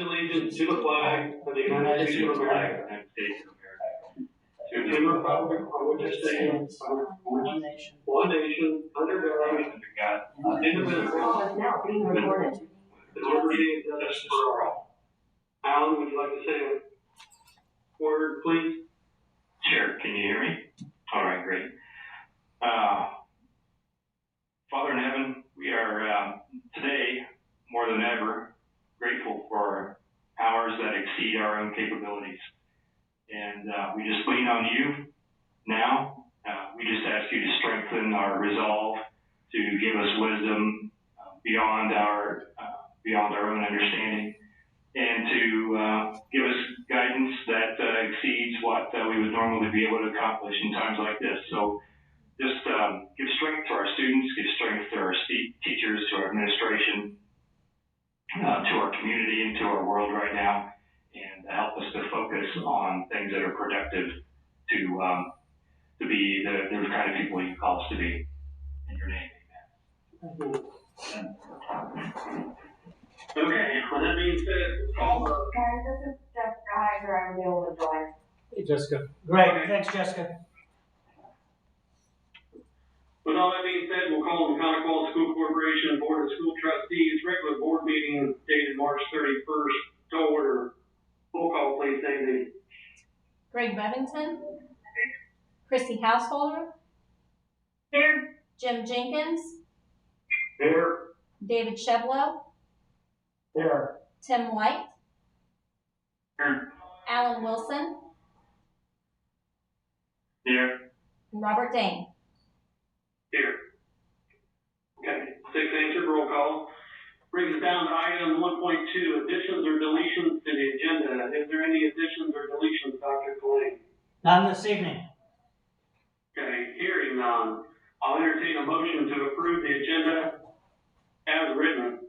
allegiance to the flag of the United States of America, to the republic for which it stands, one nation, under God, indivisible, Now being recorded. with liberty and justice for all. Alan, would you like to say a word, please? Sure. Can you hear me? All right, great. Father in heaven, we are today, more than ever, grateful for powers that exceed our own capabilities. And we just lean on you now. We just ask you to strengthen our resolve, to give us wisdom beyond our own understanding, and to give us guidance that exceeds what we would normally be able to accomplish in times like this. So just give strength to our students, give strength to our teachers, to our administration, to our community, and to our world right now, and help us to focus on things that are productive to be the kind of people you call us to be. In your name, amen. Okay, with that being said, call the... Guys, this is Jessica Heiser. I'm able to join. Hey, Jessica. Great. Thanks, Jessica. With all that being said, we'll call the Maconaquah School Corporation Board of School Trustees regular board meeting dated March 31st to order. Roll call, please, Sandy. Greg Bevington, Christy Householder, Here. Jim Jenkins, Here. David Sheblow, Here. Tim White, Here. Alan Wilson, Here. and Robert Dane. Here. Okay, 6 answered, roll call. Brings us down to item 1.2, additions or deletions to the agenda. Is there any additions or deletions, Dr. Colleen? None this evening. Okay, hearing none, I'll entertain a motion to approve the agenda as written.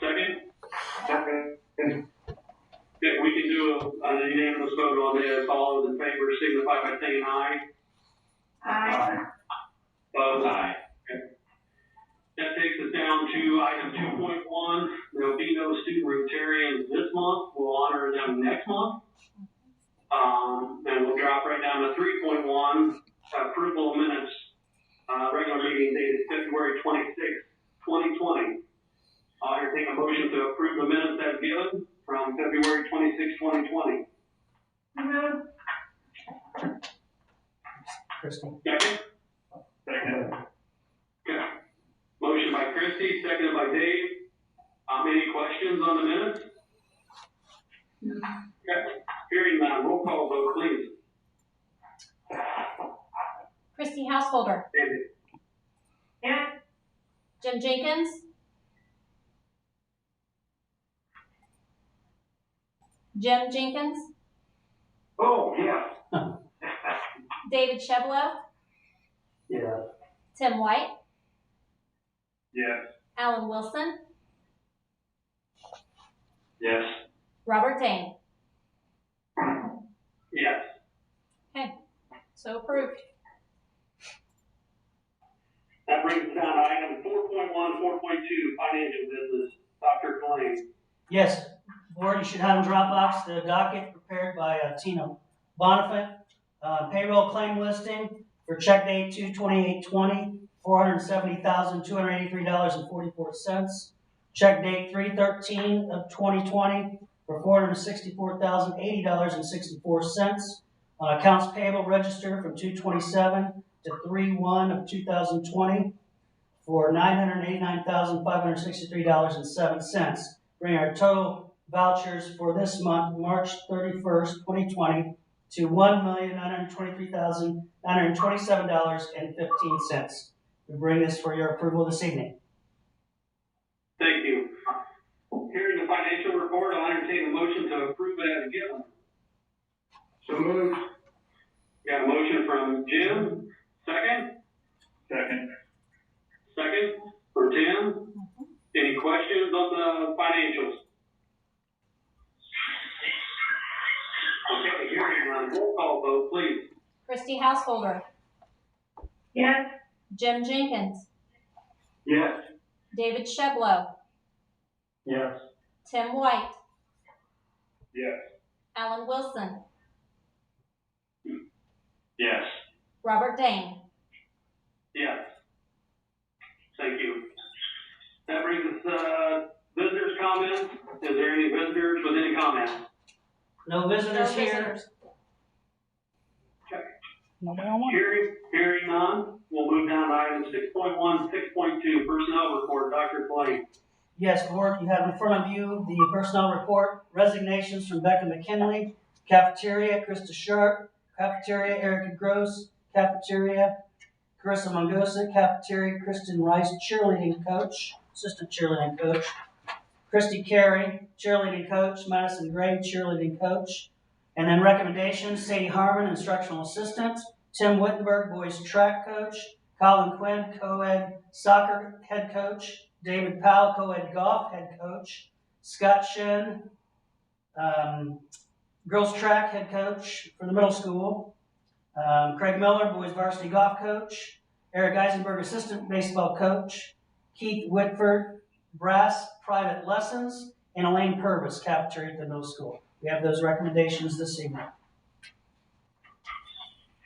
Second? Second. Okay, we can do a unanimous vote on this. All those in favor signify by saying aye. Aye. Opposed? Aye. Okay. That takes us down to item 2.1. There'll be no student Rotarians this month. We'll honor them next month. And we'll drop right down to 3.1, approval of minutes, regular meeting dated February 26th, 2020. I'll entertain a motion to approve the minutes as given from February 26, 2020. Christy. Second? Second. Okay. Motion by Christie, seconded by Dave. Any questions on the minutes? Okay. Hearing none, roll call vote, please. Christy Householder, Sandy. Yeah. Jim Jenkins, Jim Jenkins, Oh, yeah. David Sheblow, Yeah. Tim White, Yes. Alan Wilson, Yes. Robert Dane. Yes. Okay, so approved. That brings us down to item 4.1, 4.2, financial business. Dr. Colleen. Yes. Board, you should have in Dropbox the docket prepared by Tina Bonifant. Payroll claim listing for check date 2/28/20, $470,283.44. Check date 3/13 of 2020 for $464,080.64. Accounts payable register from 2/27 to 3/1 of 2020 for $989,563.07. Bring our total vouchers for this month, March 31st, 2020, to $1,923,927.15. We bring this for your approval this evening. Thank you. Hearing the financial report, I'll entertain a motion to approve it as given. So moved. Got a motion from Jim. Second? Second. Second for Tim. Any questions on the financials? Okay, hearing none, roll call vote, please. Christy Householder, Yes. Jim Jenkins, Yes. David Sheblow, Yes. Tim White, Yes. Alan Wilson, Yes. Robert Dane. Yes. Thank you. That brings us, visitors' comments. Is there any visitors with any comments? No visitors No here. visitors. Hearing none, we'll move down to item 6.1, 6.2, personnel report. Dr. Clay. Yes, Board, you have in front of you the personnel report, resignations from Becca McKinley, cafeteria, Krista Sharp, cafeteria, Erica Gross, cafeteria, Carissa Mongosa, cafeteria, Kristen Rice, cheerleading coach, assistant cheerleading coach, Christy Carey, cheerleading coach, Madison Gray, cheerleading coach, and then recommendations, Sadie Harmon, instructional assistant, Tim Wittenberg, boys track coach, Colin Quinn, co-ed soccer head coach, David Powell, co-ed golf head coach, Scott Shen, girls track head coach for the middle school, Craig Miller, boys varsity golf coach, Eric Eisenberg, assistant baseball coach, Keith Whitford, brass private lessons, and Elaine Purvis, cafeteria at the middle school. We have those recommendations this evening.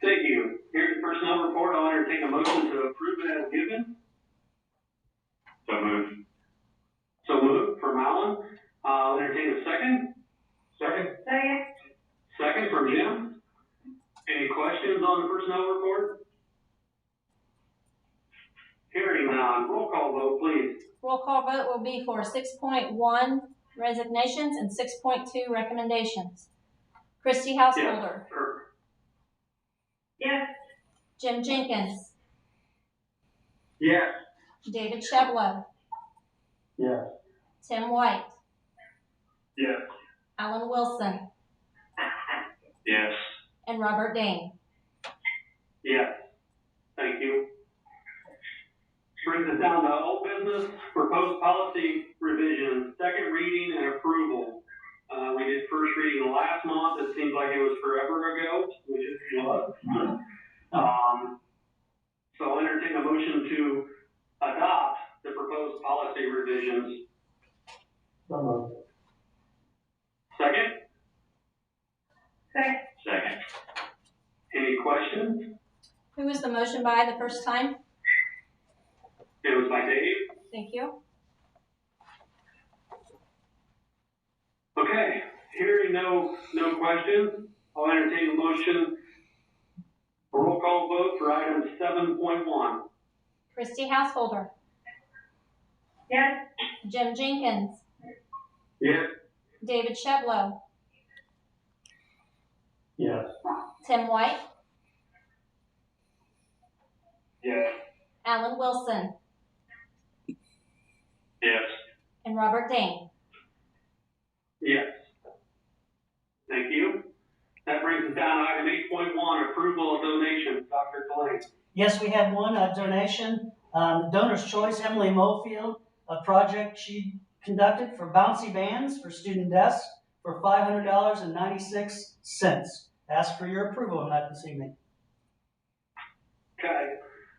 Thank you. Here's the personnel report. I'll entertain a motion to approve it as given. So moved. So moved from Alan. I'll entertain a second. Second. Second from Jim. Any questions on the personnel report? Hearing none. Roll call vote, please. Roll call vote will be for 6.1 resignations and 6.2 recommendations. Christy Householder, Yes. Jim Jenkins, Yes. David Sheblow, Yes. Tim White, Yes. Alan Wilson, Yes. and Robert Dane. Yes. Thank you. Brings us down to old business, proposed policy revision, second reading and approval. We did first reading last month. It seems like it was forever ago, which it was. So I'll entertain a motion to adopt the proposed policy revisions. Second? Second. Any questions? Who was the motion by the first time? It was by Dave. Thank you. Okay, hearing no questions, I'll entertain a motion for roll call vote for item 7.1. Christy Householder, Yes. Jim Jenkins, Yes. David Sheblow, Yes. Tim White, Yes. Alan Wilson, Yes. and Robert Dane. Yes. Thank you. That brings us down to item 8.1, approval of donations. Dr. Clay. Yes, we have one donation. Donor's Choice, Emily Mofield, a project she conducted for bouncy bands for student desks for $500.96. Ask for your approval on that this evening. Okay.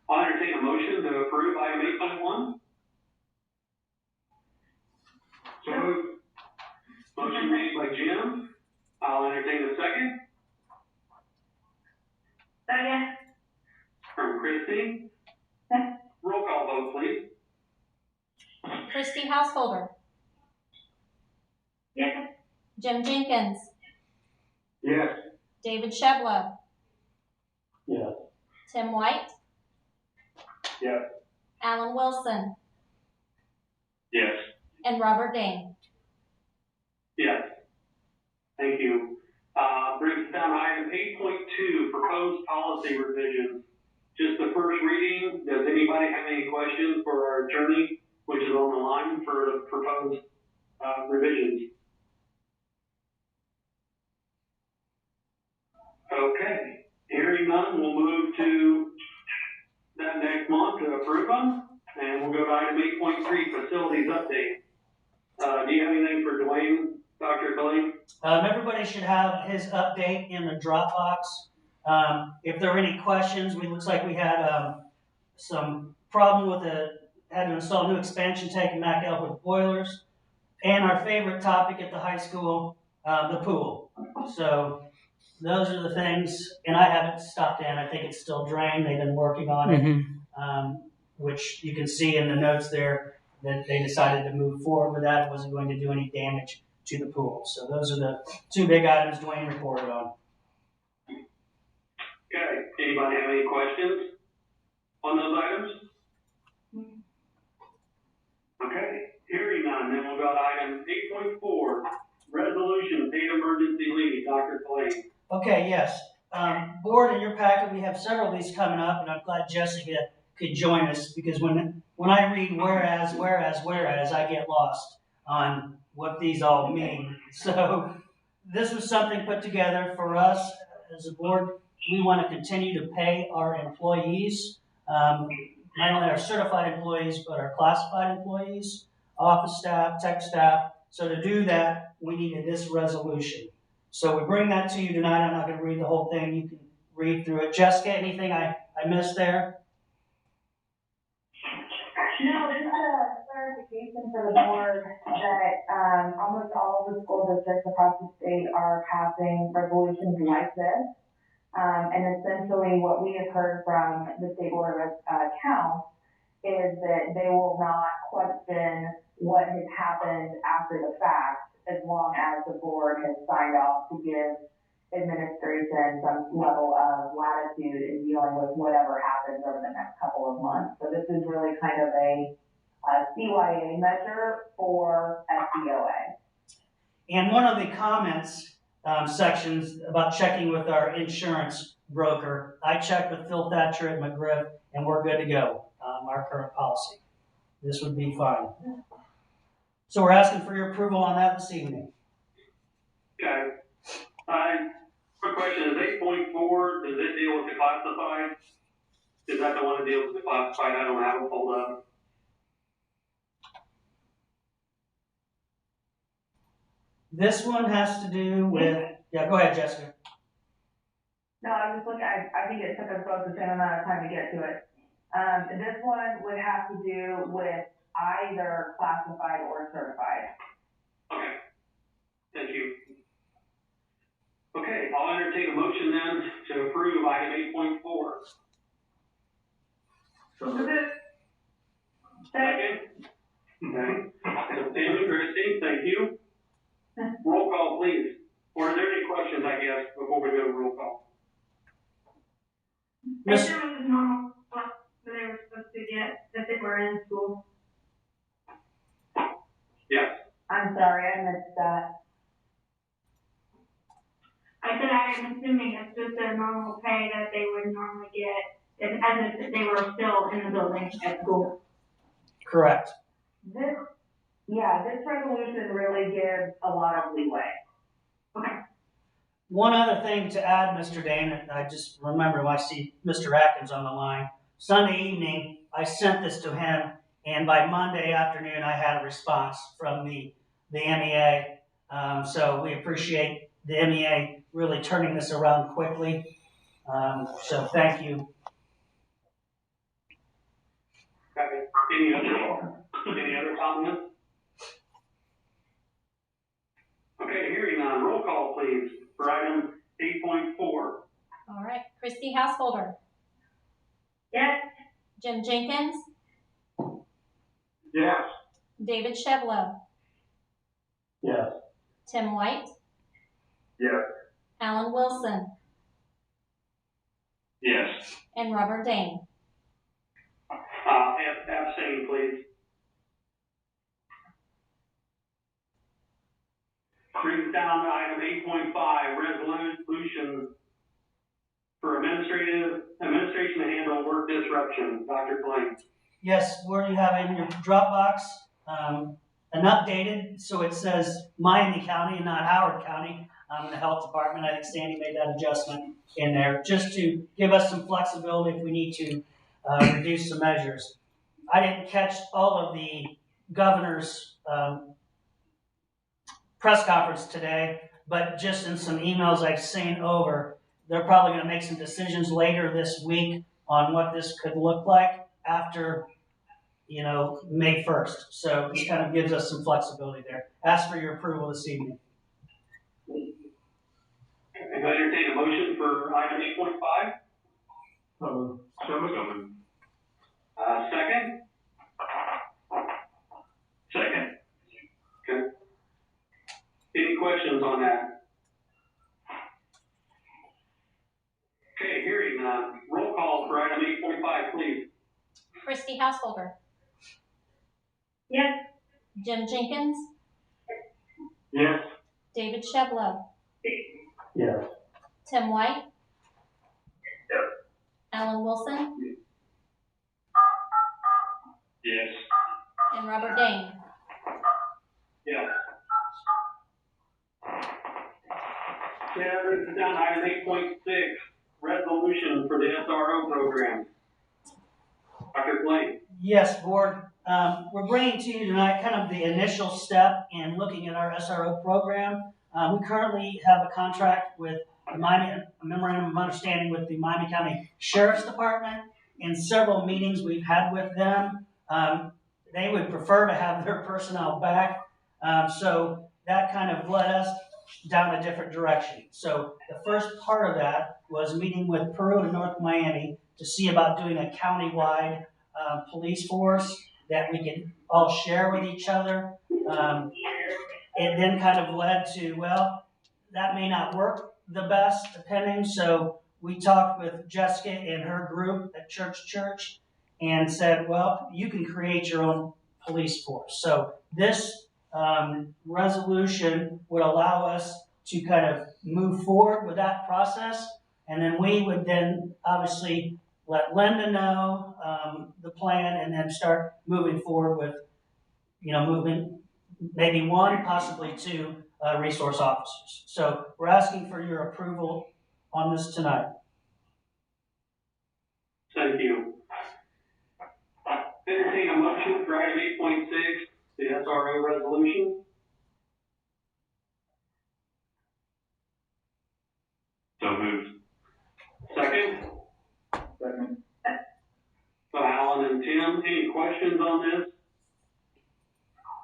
I'll entertain a motion to approve item 8.1. So moved. Motion made by Jim. I'll entertain a second Second. from Christy. Roll call vote, please. Christy Householder, Yes. Jim Jenkins, Yes. David Sheblow, Yes. Tim White, Yes. Alan Wilson, Yes. and Robert Dane. Yes. Thank you. Brings us down to item 8.2, proposed policy revisions. Just the first reading. Does anybody have any questions for our attorney, which is on the line for the proposed revisions? Okay. Hearing none, we'll move to that next month to approve them. And we'll go to item 8.3, facilities update. Do you have anything for Dwayne, Dr. Clay? Everybody should have his update in the Dropbox. If there are any questions, it looks like we had some problem with had to install a new expansion tank in Maconaquah with boilers. And our favorite topic at the high school, the pool. So those are the things, and I haven't stopped in. I think it's still drained. They've been working on it, which you can see in the notes there that they decided to move forward with that. It wasn't going to do any damage to the pool. So those are the two big items Dwayne reported on. Okay, anybody have any questions on those items? Okay, hearing none, then we'll go to item 8.4, resolution paid emergency leave, Dr. Clay. Okay, yes. Board, in your packet, we have several of these coming up, and I'm glad Jessica could join us, because when I read whereas, I get lost on what these all mean. So this was something put together for us as a board. We want to continue to pay our employees, not only our certified employees, but our classified employees, office staff, tech staff. So to do that, we needed this resolution. So we bring that to you tonight. I'm not going to read the whole thing. You can read through it. Jessica, anything I missed there? No, just a clarification for the board that almost all of the school districts across the state are passing resolutions like this. And essentially what we have heard from the State Board of Accounts is that they will not question what has happened after the fact, as long as the board has signed off to give administration some level of latitude in dealing with whatever happens over the next couple of months. So this is really kind of a CYA measure for SBOA. And one of the comments sections about checking with our insurance broker, I checked with Phil Thatcher at McGriff, and we're good to go. Our current policy. This would be fine. So we're asking for your approval on that this evening. Okay. Quick question, is 8.4, does it deal with the classified? Is that the one that deals with the classified? I don't have it pulled up. This one has to do with, yeah, go ahead, Jessica. No, I was just looking, I think it took us both the same amount of time to get to it. This one would have to do with either classified or certified. Okay. Thank you. Okay, I'll entertain a motion then to approve item 8.4. Second. Okay. Tammy, Christie, thank you. Roll call, please. Or are there any questions, I guess, before we go to roll call? Miss, It was normal what they were supposed to get if they were in school. Yes. I'm sorry, I missed that. I said I'm assuming it's just their normal pay that they would normally get as if they were still in the building at school. correct. This resolution really gives a lot of leeway. Okay. One other thing to add, Mr. Dane, I just remember when I see Mr. Atkins on the line. Sunday evening, I sent this to him, and by Monday afternoon, I had a response from the MEA. So we appreciate the MEA really turning this around quickly. So thank you. Okay. Any other comments? Okay, hearing none. Roll call, please, for item 8.4. All right. Christy Householder. Yes. Jim Jenkins. Yes. David Shevlow. Yes. Tim White. Yes. Alan Wilson. Yes. And Robert Dane. Abstain, please. Brings down to item 8.5, resolution for administration to handle work disruption. Dr. Blaine. Yes, where you have in your Dropbox, an updated, so it says Miami County and not Howard County, in the health department. I think Sandy made that adjustment in there, just to give us some flexibility if we need to reduce some measures. I didn't catch all of the governor's press conference today, but just in some emails I've seen over, they're probably going to make some decisions later this week on what this could look like after May 1st. So this kind of gives us some flexibility there. Ask for your approval this evening. I entertain a motion for item 8.5. So moved. Second? Second. Okay. Any questions on that? Okay, hearing none. Roll call for item 8.5, please. Christy Householder, Yes. Jim Jenkins, Yes. David Shevlow, Yes. Tim White, Alan Wilson, Yes. and Robert Dane. Yes. Okay, that brings us down to item 8.6, resolution for the SRO program. Dr. Blaine. Yes, Board. We're bringing to you tonight kind of the initial step in looking at our SRO program. We currently have a contract with a memorandum of understanding with the Miami County Sheriff's Department. In several meetings we've had with them, they would prefer to have their personnel back. So that kind of led us down a different direction. So the first part of that was meeting with Peru and North Miami to see about doing a countywide police force that we can all share with each other. It then kind of led to, well, that may not work the best depending. So we talked with Jessica and her group at Church and said, well, you can create your own police force. So this resolution would allow us to kind of move forward with that process. And then we would then obviously let Linda know the plan and then start moving forward with, moving maybe one, possibly two resource officers. So we're asking for your approval on this tonight. Thank you. Entertain a motion for item 8.6, the SRO resolution. So moved. Second? Second. So Alan and Tim, any questions on this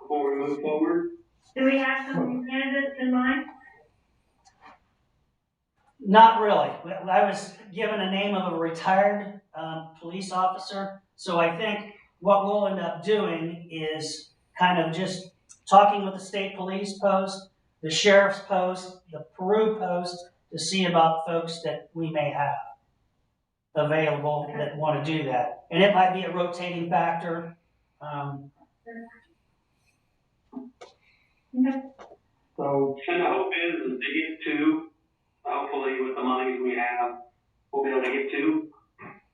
before we move forward? Do we have some candidates in mind? Not really. I was given a name of a retired police officer. So I think what we'll end up doing is kind of just talking with the state police post, the sheriff's post, the Peru post, to see about folks that we may have available that want to do that. And it might be a rotating factor. So, and the hope is to get two. Hopefully, with the monies we have, we'll be able to get two.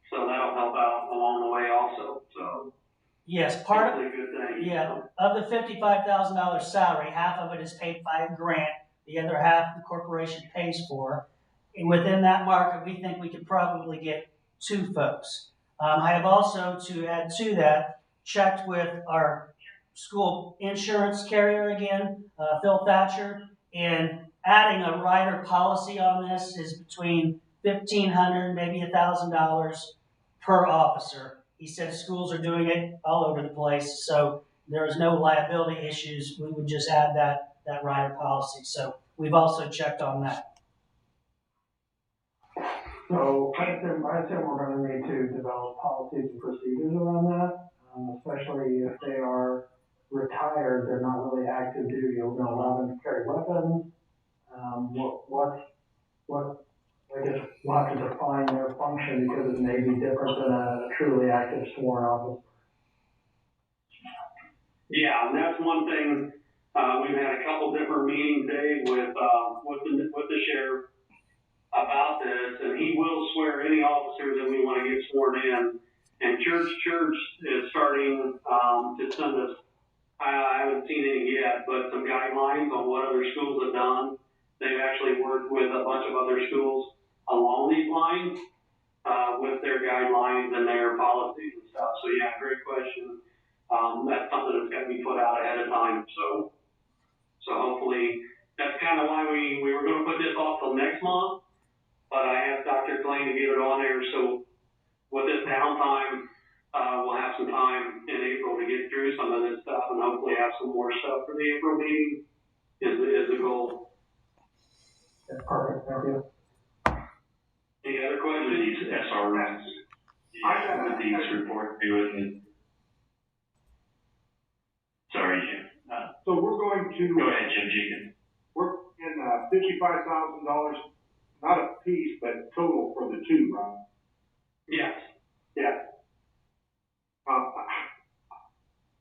So that'll help out along the way also. So Yes, part of a good thing. Yeah, of the $55,000 salary, half of it is paid by a grant. The other half the corporation pays for. And within that market, we think we could probably get two folks. I have also, to add to that, checked with our school insurance carrier again, Phil Thatcher, and adding a rider policy on this is between $1,500, maybe $1,000 per officer. He said schools are doing it all over the place, so there is no liability issues. We would just add that rider policy. So we've also checked on that. So I assume we're going to need to develop policies and procedures around that, especially if they are retired, they're not really active duty. We're going to allow them to carry weapons. I guess we'll have to define their function because it may be different than a truly active sworn officer. Yeah, and that's one thing. We've had a couple different meetings, Dave, with the sheriff about this, and he will swear any officers that we want to get sworn in. And Church is starting to send us. I haven't seen any yet, but some guidelines on what other schools have done. They've actually worked with a bunch of other schools along these lines with their guidelines and their policies and stuff. So yeah, great question. That's something that's got to be put out ahead of time. So hopefully that's kind of why we were going to put this off till next month. But I asked Dr. Blaine to get it on there. So with this downtime, we'll have some time in April to get through some of this stuff and hopefully have some more stuff for the April meeting is the goal. That's perfect, thank you. Any other With questions? these SROs, with these reports doing sorry, Jim. So we're going to. Go ahead, Jim Jenkins. We're in $55,000, not a piece, but total for the two, right? Yes. Yeah.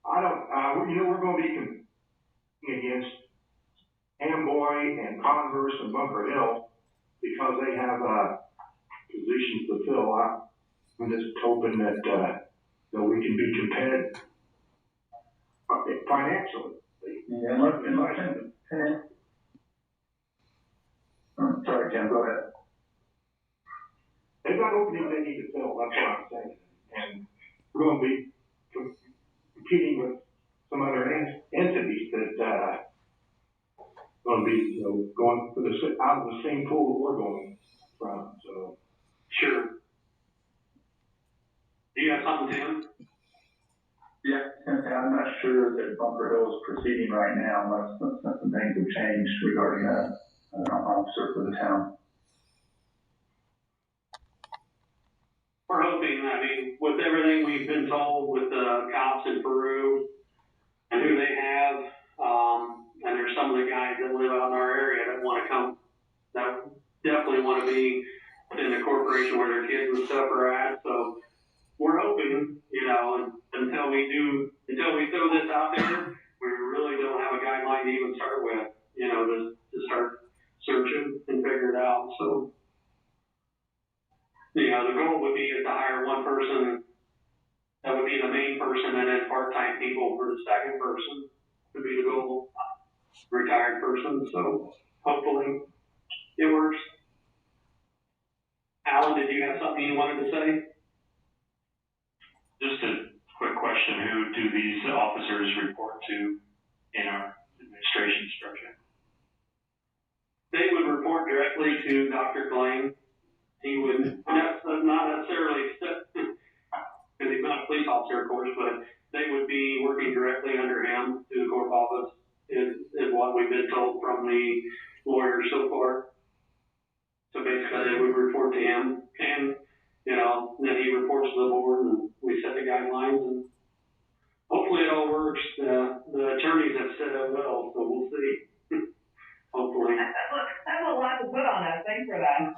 I don't, we're going to be competing against Amboy and Converse and Bunker Hill because they have positions to fill. I'm just hoping that we can be competitive financially. Yeah, sorry, Jim, go ahead. They've got openings they need to fill, that's what I'm saying. And we're going to be competing with some other entities that going to be, going for out of the same pool that we're going from. So, Sure. Do you have something, Tim? Yeah, I'm not sure that Bunker Hill is proceeding right now unless some things have changed regarding an officer for the town. We're hoping, I mean, with everything we've been told with the cops in Peru and who they have, and there's some of the guys that live out in our area that want to come, that definitely want to be in the corporation where their kids and stuff are at. So we're hoping, until we throw this out there, we really don't have a guideline to even start with, to start searching and figure it out. So, the goal would be to hire one person that would be the main person and then part-time people for the second person would be the goal, retired person. So hopefully it works. Alan, did you have something you wanted to say? Just a quick question, who do these officers report to in our administration structure? They would report directly to Dr. Blaine. He would not necessarily, because he's not a police officer, of course, but they would be working directly under him to the corp office is what we've been told from the lawyers so far. So basically they would report to him and, then he reports to the board and we set the guidelines and hopefully it all works. The attorneys have said it will, so we'll see. Hopefully. That's a lot to put on us, thanks for that.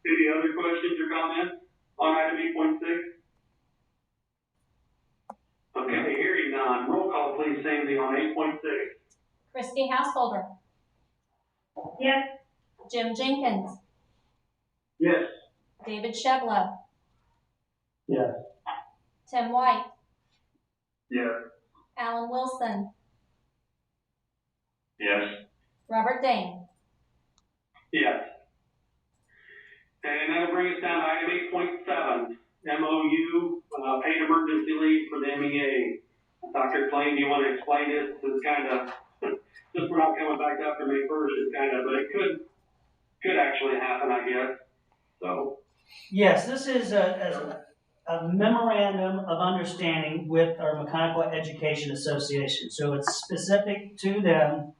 Any other questions or comments on item 8.6? Okay, hearing none. Roll call, please, Sandy, on 8.6. Christy Householder, Yes. Jim Jenkins, yes. David Sheblow, Yes. Tim White, Yes. Alan Wilson, Yes. Robert Dane. Yes. And that'll bring us down to item 8.7, MOU, paid emergency leave for the MEA. Dr. Klein, do you want to explain this? It's kind of, since we're not coming back after May 1st, it's kind of, but it could actually happen, I guess. So. Yes, this is a memorandum of understanding with our Maconaquah Education Association. So it's specific to them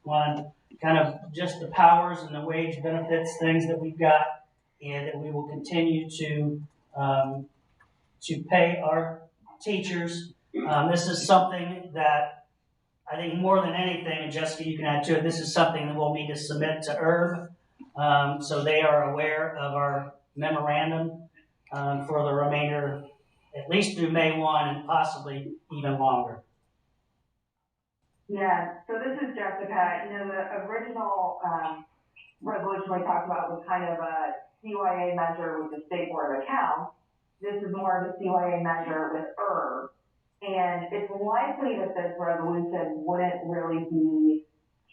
on kind of just the powers and the wage benefits, things that we've got, and that we will continue to pay our teachers. This is something that I think more than anything, and Jessica, you can add to it, this is something that we'll need to submit to IRB, so they are aware of our memorandum for the remainder, at least through May 1 and possibly even longer. Yeah, so this is Jessica. The original resolution we talked about was kind of a CYA measure with the State Board of Accounts. This is more of a CYA measure with IRB. And it's likely that this resolution wouldn't really be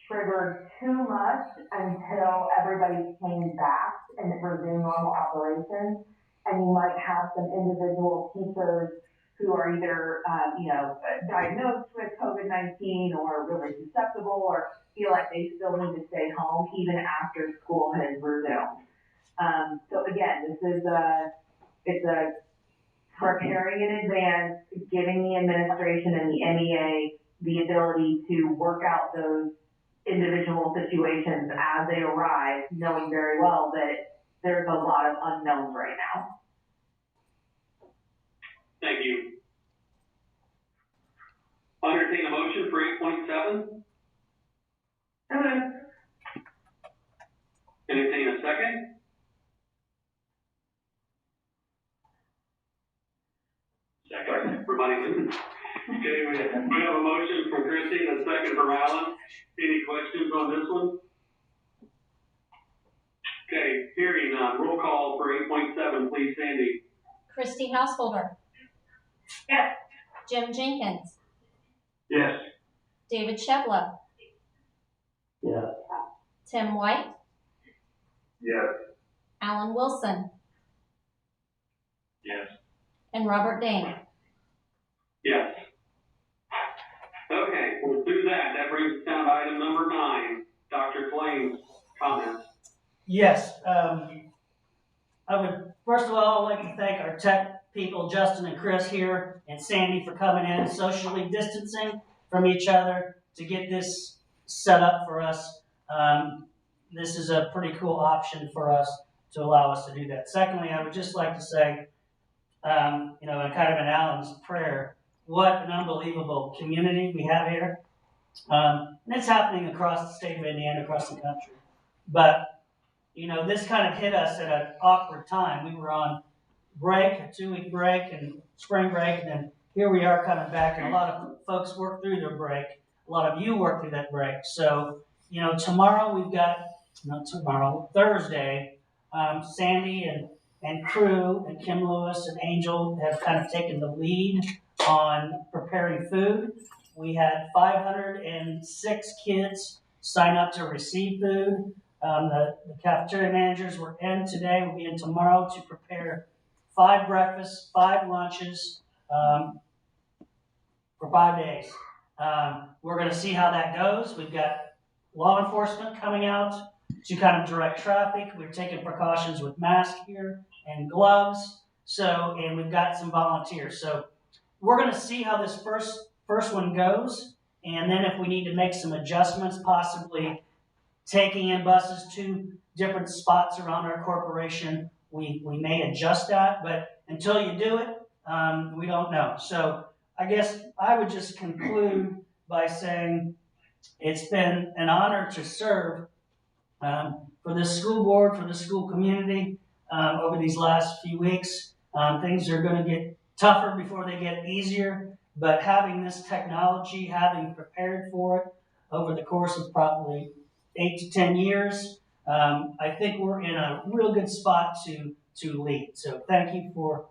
triggered too much until everybody came back and resumed normal operations. And you might have some individual teachers who are either, diagnosed with COVID-19 or really susceptible or feel like they still need to stay home even after school has resumed. So again, it's a preparing in advance, giving the administration and the MEA the ability to work out those individual situations as they arise, knowing very well that there's a lot of unknowns right now. Thank you. Entertain a motion for 8.7. Entertain a second. Second. Everybody listen. Okay, we have a motion from Christie and a second from Alan. Any questions on this one? Okay, hearing none. Roll call for 8.7, please, Sandy. Christie Householder. Yes. Jim Jenkins. Yes. David Sheblo. Yeah. Tim White. Yes. Alan Wilson. Yes. And Robert Dane. Yes. Okay, we'll do that. That brings us down to item number 9. Dr. Flame's comments. Yes, I would first of all like to thank our tech people, Justin and Chris here, and Sandy for coming in, socially distancing from each other to get this set up for us. This is a pretty cool option for us to allow us to do that. Secondly, I would just like to say, kind of in Alan's prayer, what an unbelievable community we have here. And it's happening across the state of Indiana, across the country. But this kind of hit us at an awkward time. We were on break, a 2-week break, and spring break, and then here we are coming back, and a lot of folks work through their break. A lot of you work through that break. So, tomorrow we've got, Thursday, Sandy and crew and Kim Lewis and Angel have kind of taken the lead on preparing food. We had 506 kids sign up to receive food. The cafeteria managers were in today, will be in tomorrow to prepare 5 breakfasts, 5 lunches for 5 days. We're going to see how that goes. We've got law enforcement coming out to kind of direct traffic. We're taking precautions with masks here and gloves. And we've got some volunteers. So we're going to see how this first one goes. And then if we need to make some adjustments, possibly taking in buses to different spots around our corporation, we may adjust that, but until you do it, we don't know. So I guess I would just conclude by saying it's been an honor to serve for this school board, for the school community over these last few weeks. Things are going to get tougher before they get easier, but having this technology, having prepared for it over the course of probably 8 to 10 years, I think we're in a real good spot to lead. So thank you for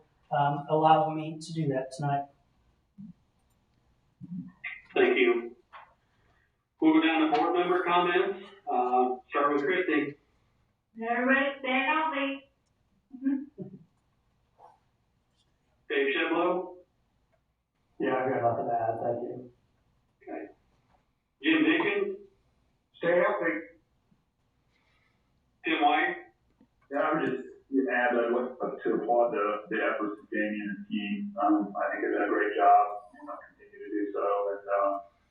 allowing me to do that tonight. Thank you. Moving down to board member comments. Start with Christie. Everybody stay healthy. Dave Sheblo. Yeah, I've got nothing to add, thank you. Okay. Jim Jenkins. Stay healthy. Tim White. Yeah, I would just add to applaud the efforts of Jamie and his team. I think they've done a great job, and they'll continue to do so. And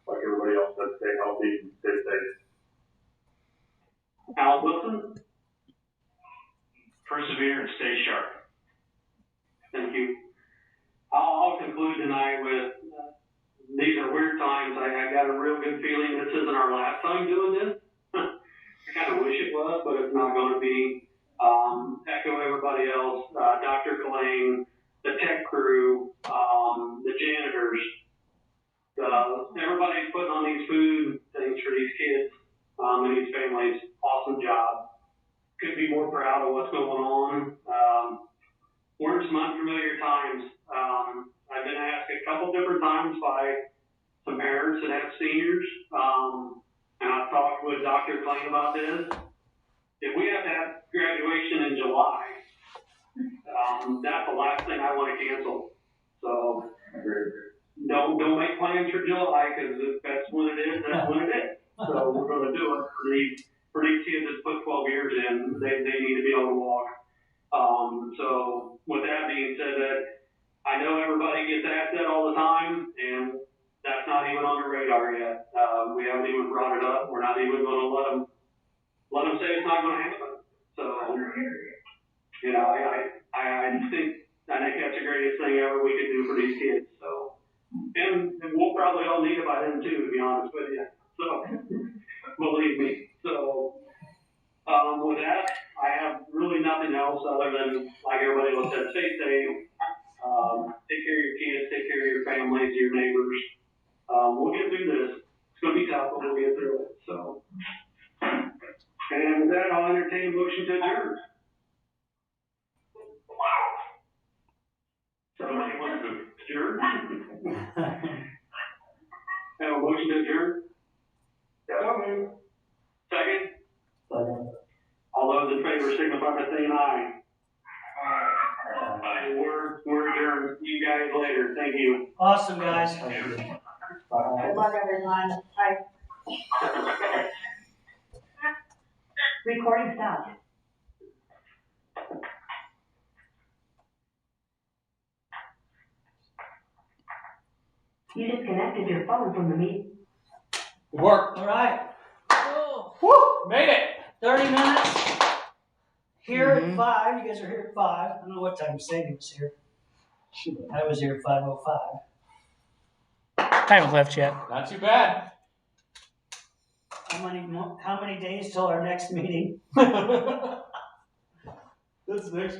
like everybody else said, stay healthy and stay safe. Alan Wilson. Persevere and stay sharp. Thank you. I'll conclude tonight with, these are weird times. I got a real good feeling this isn't our last time doing this. I kind of wish it was, but it's not going to be. Echo everybody else, Dr. Kling, the tech crew, the janitors, everybody's putting on these food things for these kids and these families. Awesome job. Could be more proud of what's going on. We're in some unfamiliar times. I've been asked a couple different times by some parents that have seniors, and I've talked with Dr. Kling about this. If we have to have graduation in July, that's the last thing I want to cancel. So don't make plans for July, because if that's when it is, that's when it is. So we're going to do it for for these kids that put 12 years in, they need to be able to walk. So with that being said, that I know everybody gets asked that all the time, and that's not even on the radar yet. We haven't even brought it up. We're not even going to let them say it's not going to happen. So, you know, I think that's the greatest thing ever we could do for these kids. So, and we'll probably all need it by then too, to be honest with you. So, believe me. So, with that, I have really nothing else other than, like everybody else said, stay safe. Take care of your kids, take care of your families, your neighbors. We'll get through this. It's going to be tough, but we'll get through it. So, and with that, I'll entertain a motion to adjourn. Somebody wants to adjourn? Have a motion to adjourn? Second? Second. All those in favor signify by saying aye. We're adjourned. See you guys later. Thank you. Awesome, guys. Good luck, everyone. Bye. Recording stopped. You disconnected your phone from the meeting. Work. All right. Woo! Made it. 30 minutes. Here at 5. You guys are here at 5. I don't know what time Sadie was here. I was here at 5:05. I haven't left yet. Not too bad. How many days till our next meeting? That's next week.